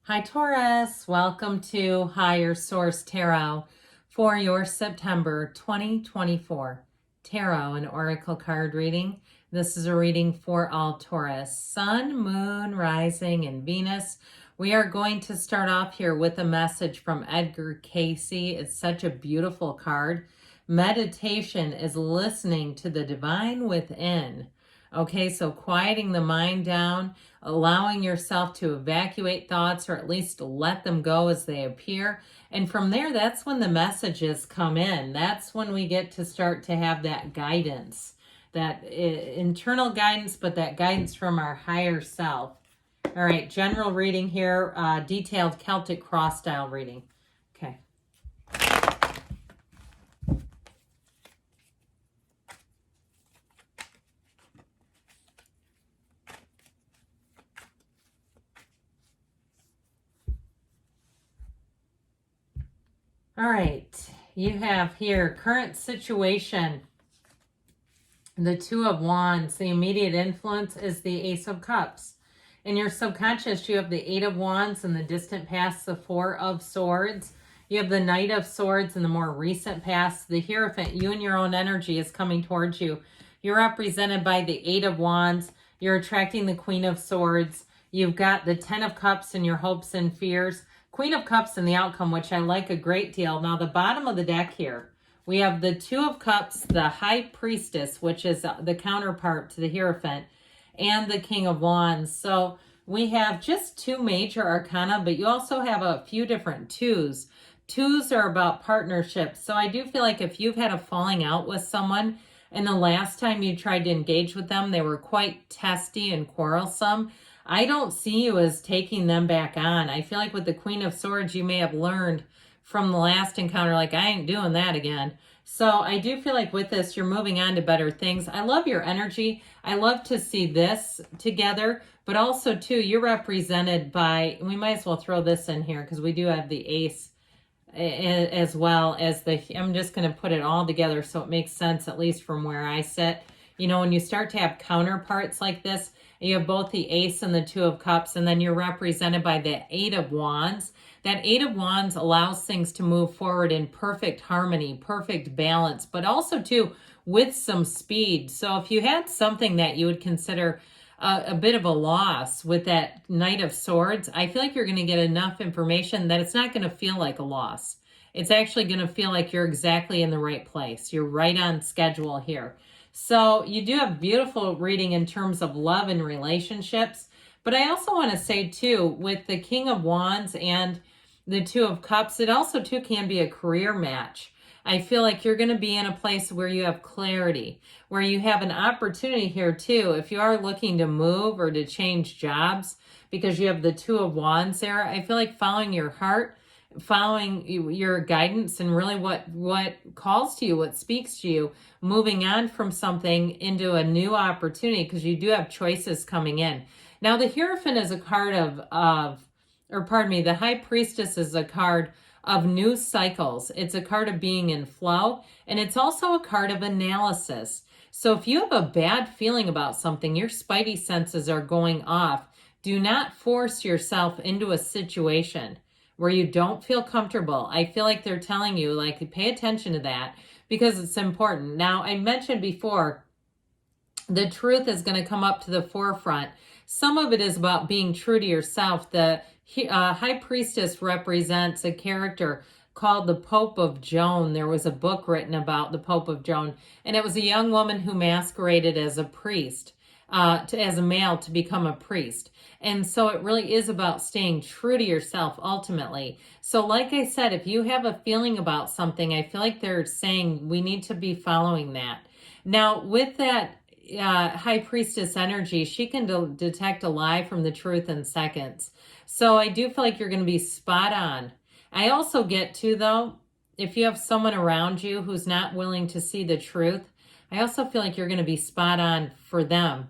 Hi Taurus, welcome to Higher Source Tarot for your September 2024 Tarot and Oracle card reading. This is a reading for all Taurus, Sun, Moon, Rising, and Venus. We are going to start off here with a message from Edgar Casey. It's such a beautiful card. Meditation is listening to the divine within. Okay, so quieting the mind down, allowing yourself to evacuate thoughts or at least let them go as they appear. And from there, that's when the messages come in. That's when we get to start to have that guidance, that internal guidance, but that guidance from our higher self. All right, general reading here, detailed Celtic cross style reading. Okay. All right, you have here current situation, the Two of Wands. The immediate influence is the Ace of Cups. In your subconscious, you have the Eight of Wands, and the distant past, the Four of Swords. You have the Knight of Swords in the more recent past. The Hierophant, you and your own energy is coming towards you. You're represented by the Eight of Wands. You're attracting the Queen of Swords. You've got the Ten of Cups in your hopes and fears. Queen of Cups in the outcome, which I like a great deal. Now, the bottom of the deck here, we have the Two of Cups, the High Priestess, which is the counterpart to the Hierophant, and the King of Wands. So we have just two major arcana, but you also have a few different twos. Twos are about partnerships. So I do feel like if you've had a falling out with someone and the last time you tried to engage with them, they were quite testy and quarrelsome, I don't see you as taking them back on. I feel like with the Queen of Swords, you may have learned from the last encounter, like, I ain't doing that again. So I do feel like with this, you're moving on to better things. I love your energy. I love to see this together, but also, too, you're represented by, we might as well throw this in here because we do have the Ace as well as the, I'm just going to put it all together so it makes sense, at least from where I sit. You know, when you start to have counterparts like this, you have both the Ace and the Two of Cups, and then you're represented by the Eight of Wands. That Eight of Wands allows things to move forward in perfect harmony, perfect balance, but also, too, with some speed. So if you had something that you would consider a bit of a loss with that Knight of Swords, I feel like you're going to get enough information that it's not going to feel like a loss. It's actually going to feel like you're exactly in the right place. You're right on schedule here. So you do have beautiful reading in terms of love and relationships. But I also want to say, too, with the King of Wands and the Two of Cups, it also, too, can be a career match. I feel like you're going to be in a place where you have clarity, where you have an opportunity here, too. If you are looking to move or to change jobs because you have the Two of Wands there, I feel like following your heart, following your guidance and really what calls to you, what speaks to you, moving on from something into a new opportunity because you do have choices coming in. Now, the Hierophant is a card the High Priestess is a card of new cycles. It's a card of being in flow, and it's also a card of analysis. So if you have a bad feeling about something, your spidey senses are going off. Do not force yourself into a situation where you don't feel comfortable. I feel like they're telling you, like, pay attention to that because it's important. Now, I mentioned before, the truth is going to come up to the forefront. Some of it is about being true to yourself. The High Priestess represents a character called the Pope of Joan. There was a book written about the Pope of Joan, and it was a young woman who masqueraded as a priest, as a male to become a priest. And so it really is about staying true to yourself ultimately. So like I said, if you have a feeling about something, I feel like they're saying we need to be following that. Now, with that High Priestess energy, she can detect a lie from the truth in seconds. So I do feel like you're going to be spot on. I also get to, though, if you have someone around you who's not willing to see the truth, I also feel like you're going to be spot on for them.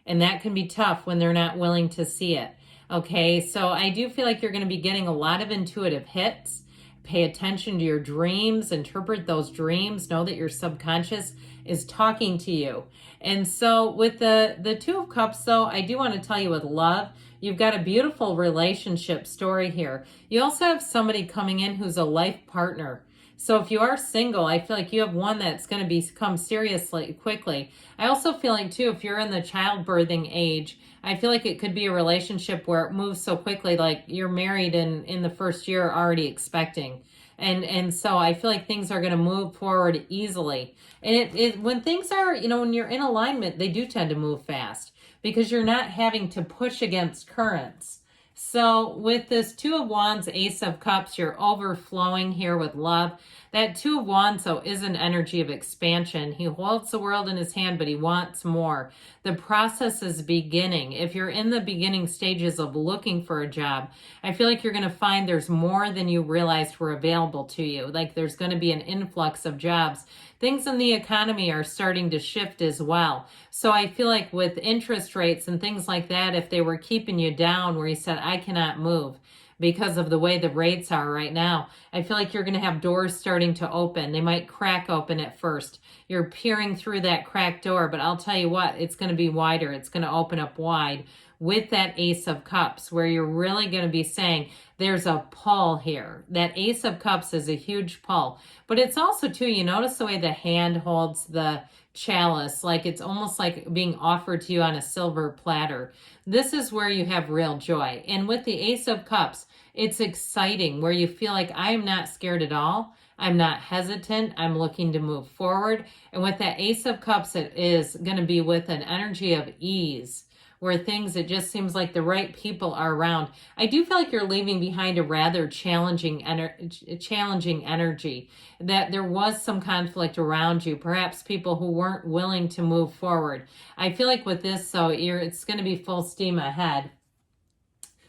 And that can be tough when they're not willing to see it. Okay, so I do feel like you're going to be getting a lot of intuitive hits. Pay attention to your dreams, interpret those dreams, know that your subconscious is talking to you. And so with the Two of Cups, though, I do want to tell you with love, You've got a beautiful relationship story here. You also have somebody coming in who's a life partner. So if you are single, I feel like you have one that's going to become seriously quickly. I also feel like, too, if you're in the childbirthing age, I feel like it could be a relationship where it moves so quickly, like you're married and in the first year already expecting. And so I feel like things are going to move forward easily. And it when things are, when you're in alignment, they do tend to move fast because you're not having to push against currents. So with this Two of Wands, Ace of Cups, you're overflowing here with love. That Two of Wands, though, is an energy of expansion. He holds the world in his hand, but he wants more. The process is beginning. If you're in the beginning stages of looking for a job, I feel like you're going to find there's more than you realized were available to you. Like there's going to be an influx of jobs. Things in the economy are starting to shift as well. So I feel like with interest rates and things like that, if they were keeping you down where you said, I cannot move because of the way the rates are right now, I feel like you're going to have doors starting to open. They might crack open at first. You're peering through that cracked door, but I'll tell you what, it's going to be wider. It's going to open up wide with that Ace of Cups, where you're really going to be saying there's a pull here. That Ace of Cups is a huge pull. But it's also, too, you notice the way the hand holds the chalice, like it's almost like being offered to you on a silver platter. This is where you have real joy. And with the Ace of Cups, it's exciting, where you feel like I'm not scared at all. I'm not hesitant. I'm looking to move forward. And with that Ace of Cups, it is going to be with an energy of ease, where things, it just seems like the right people are around. I do feel like you're leaving behind a rather challenging energy, that there was some conflict around you, perhaps people who weren't willing to move forward. I feel like with this, though, it's going to be full steam ahead.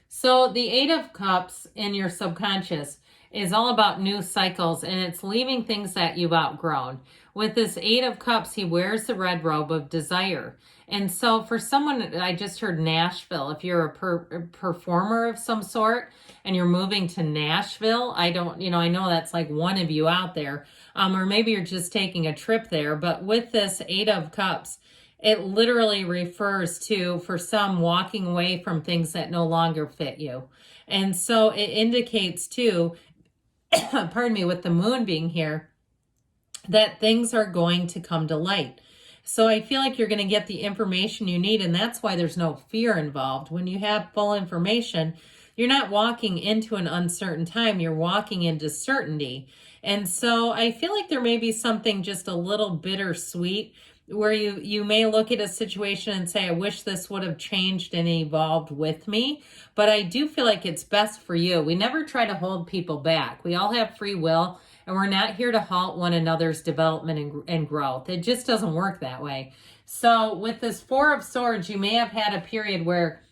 So the Eight of Cups in your subconscious is all about new cycles, and it's leaving things that you've outgrown. With this Eight of Cups, he wears the red robe of desire. And so for someone, I just heard Nashville. If you're a performer of some sort and you're moving to Nashville, I know that's like one of you out there. Or maybe you're just taking a trip there. But with this Eight of Cups, it literally refers to, for some, walking away from things that no longer fit you. And so it indicates, too, pardon me, with the moon being here, that things are going to come to light. So I feel like you're going to get the information you need, and that's why there's no fear involved. When you have full information, you're not walking into an uncertain time, you're walking into certainty. And so I feel like there may be something just a little bittersweet, where you may look at a situation and say, I wish this would have changed and evolved with me. But I do feel like it's best for you. We never try to hold people back. We all have free will, and we're not here to halt one another's development and growth. It just doesn't work that way. So with this Four of Swords, you may have had a period where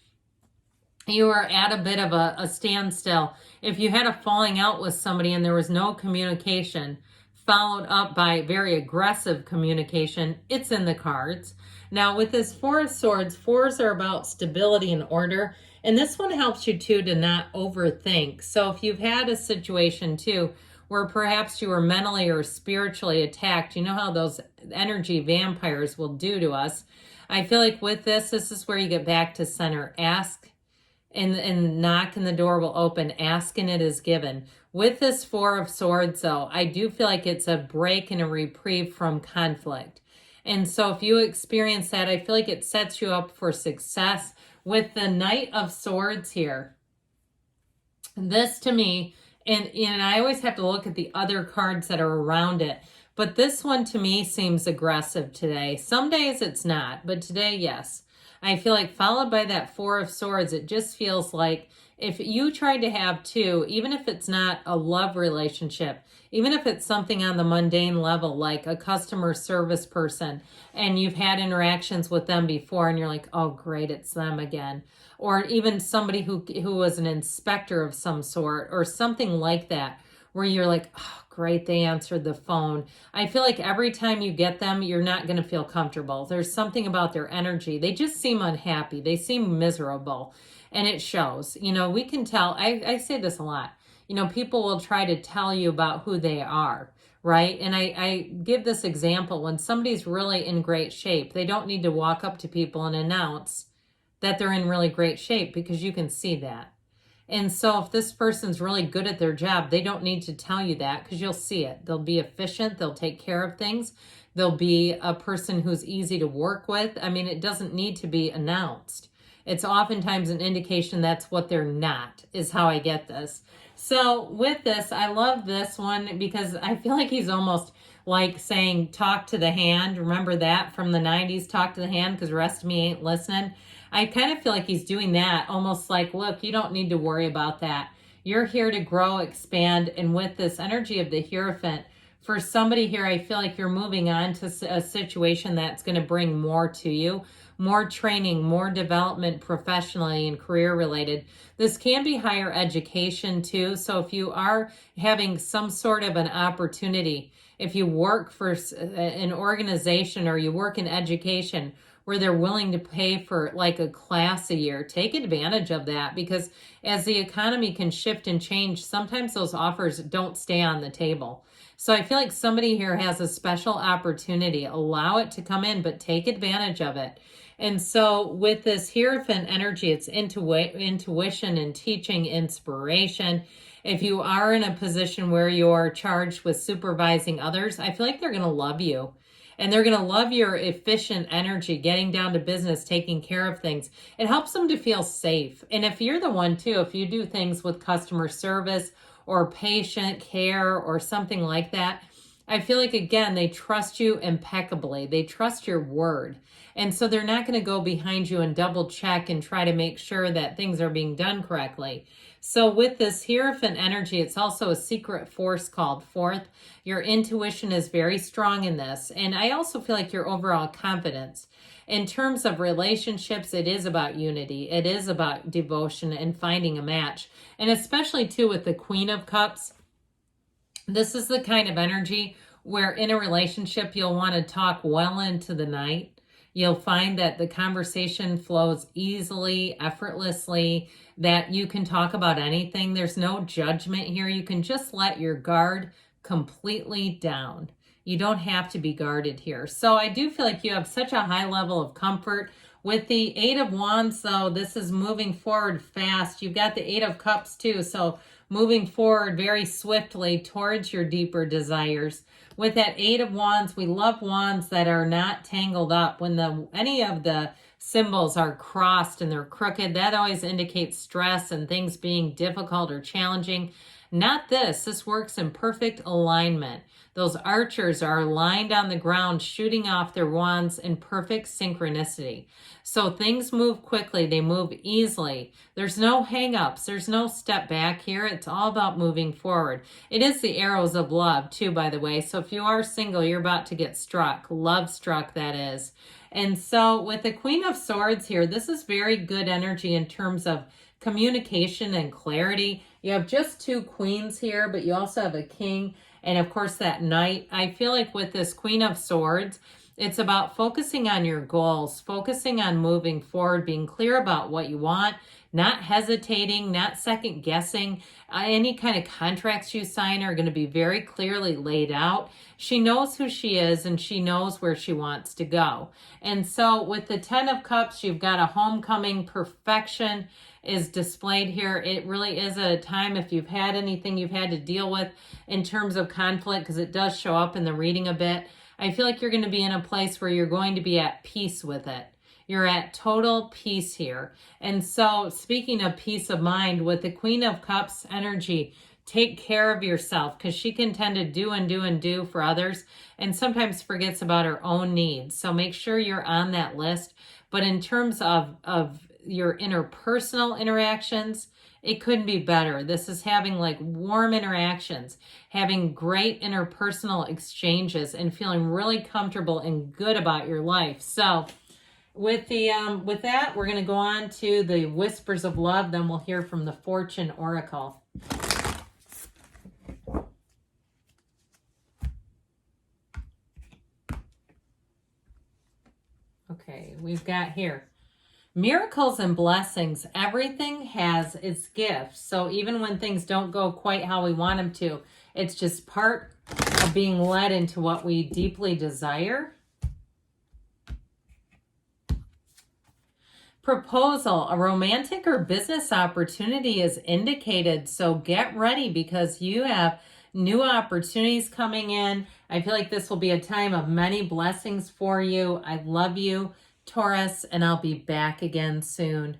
you were at a bit of a standstill. If you had a falling out with somebody and there was no communication, followed up by very aggressive communication, it's in the cards. Now with this Four of Swords, fours are about stability and order. And this one helps you too to not overthink. So if you've had a situation too, where perhaps you were mentally or spiritually attacked, you know how those energy vampires will do to us. I feel like with this is where you get back to center. Ask and knock and the door will open. Ask and it is given. With this Four of Swords, though, I do feel like it's a break and a reprieve from conflict. And so if you experience that, I feel like it sets you up for success. With the Knight of Swords here, this to me, and I always have to look at the other cards that are around it, but this one to me seems aggressive today. Some days it's not, but today, yes. I feel like followed by that Four of Swords, it just feels like if you tried to have two, even if it's not a love relationship, even if it's something on the mundane level, like a customer service person, and you've had interactions with them before and you're like, oh, great, it's them again. Or even somebody who was an inspector of some sort or something like that, where you're like, oh, great, they answered the phone. I feel like every time you get them, you're not going to feel comfortable. There's something about their energy. They just seem unhappy. They seem miserable. And it shows. We can tell. I say this a lot. People will try to tell you about who they are, right? And I give this example. When somebody's really in great shape, they don't need to walk up to people and announce that they're in really great shape, because you can see that. And so if this person's really good at their job, they don't need to tell you that, because you'll see it. They'll be efficient. They'll take care of things. They'll be a person who's easy to work with. I mean, it doesn't need to be announced. It's oftentimes an indication that's what they're not, is how I get this. So with this, I love this one because I feel like he's almost like saying, talk to the hand. Remember that from the 90s, talk to the hand, because the rest of me ain't listening. I kind of feel like he's doing that, almost like, look, you don't need to worry about that. You're here to grow, expand. And with this energy of the Hierophant, for somebody here, I feel like you're moving on to a situation that's going to bring more to you, more training, more development professionally and career related. This can be higher education too. So if you are having some sort of an opportunity, if you work for an organization or you work in education where they're willing to pay for like a class a year, take advantage of that, because as the economy can shift and change, sometimes those offers don't stay on the table. So I feel like somebody here has a special opportunity. Allow it to come in, but take advantage of it. And so with this Hierophant energy, it's intuition and teaching, inspiration. If you are in a position where you're charged with supervising others, I feel like they're going to love you. And they're going to love your efficient energy, getting down to business, taking care of things. It helps them to feel safe. And if you're the one too, if you do things with customer service or patient care or something like that, I feel like, again, they trust you impeccably. They trust your word. And so they're not going to go behind you and double check and try to make sure that things are being done correctly. So with this Hierophant energy, it's also a secret force called forth. Your intuition is very strong in this. And I also feel like your overall confidence. In terms of relationships, it is about unity. It is about devotion and finding a match. And especially too with the Queen of Cups, this is the kind of energy where in a relationship, you'll want to talk well into the night. You'll find that the conversation flows easily, effortlessly, that you can talk about anything. There's no judgment here. You can just let your guard completely down. You don't have to be guarded here. So I do feel like you have such a high level of comfort. With the Eight of Wands, though, this is moving forward fast. You've got the Eight of Cups, too. So moving forward very swiftly towards your deeper desires. With that Eight of Wands, we love wands that are not tangled up. When any of the symbols are crossed and they're crooked, that always indicates stress and things being difficult or challenging. Not this. This works in perfect alignment. Those archers are aligned on the ground, shooting off their wands in perfect synchronicity. So things move quickly. They move easily. There's no hang-ups. There's no step back here. It's all about moving forward. It is the arrows of love, too, by the way. So if you are single, you're about to get struck. Love struck, that is. And so with the Queen of Swords here, this is very good energy in terms of communication and clarity. You have just two queens here, but you also have a king. And of course, that knight. I feel like with this Queen of Swords, it's about focusing on your goals, focusing on moving forward, being clear about what you want, not hesitating, not second guessing. Any kind of contracts you sign are going to be very clearly laid out. She knows who she is and she knows where she wants to go. And so with the Ten of Cups, you've got a homecoming. Perfection is displayed here. It really is a time, if you've had anything you've had to deal with in terms of conflict, because it does show up in the reading a bit, I feel like you're going to be in a place where you're going to be at peace with it. You're at total peace here. And so speaking of peace of mind, with the Queen of Cups energy, take care of yourself, because she can tend to do and do and do for others and sometimes forgets about her own needs. So make sure you're on that list. But in terms of your interpersonal interactions, it couldn't be better. This is having like warm interactions, having great interpersonal exchanges, and feeling really comfortable and good about your life. So with that, we're going to go on to the Whispers of Love. Then we'll hear from the Fortune Oracle. Okay, we've got here miracles and blessings. Everything has its gifts. So even when things don't go quite how we want them to, it's just part of being led into what we deeply desire. Proposal, a romantic or business opportunity is indicated. So get ready because you have new opportunities coming in. I feel like this will be a time of many blessings for you. I love you, Taurus, and I'll be back again soon.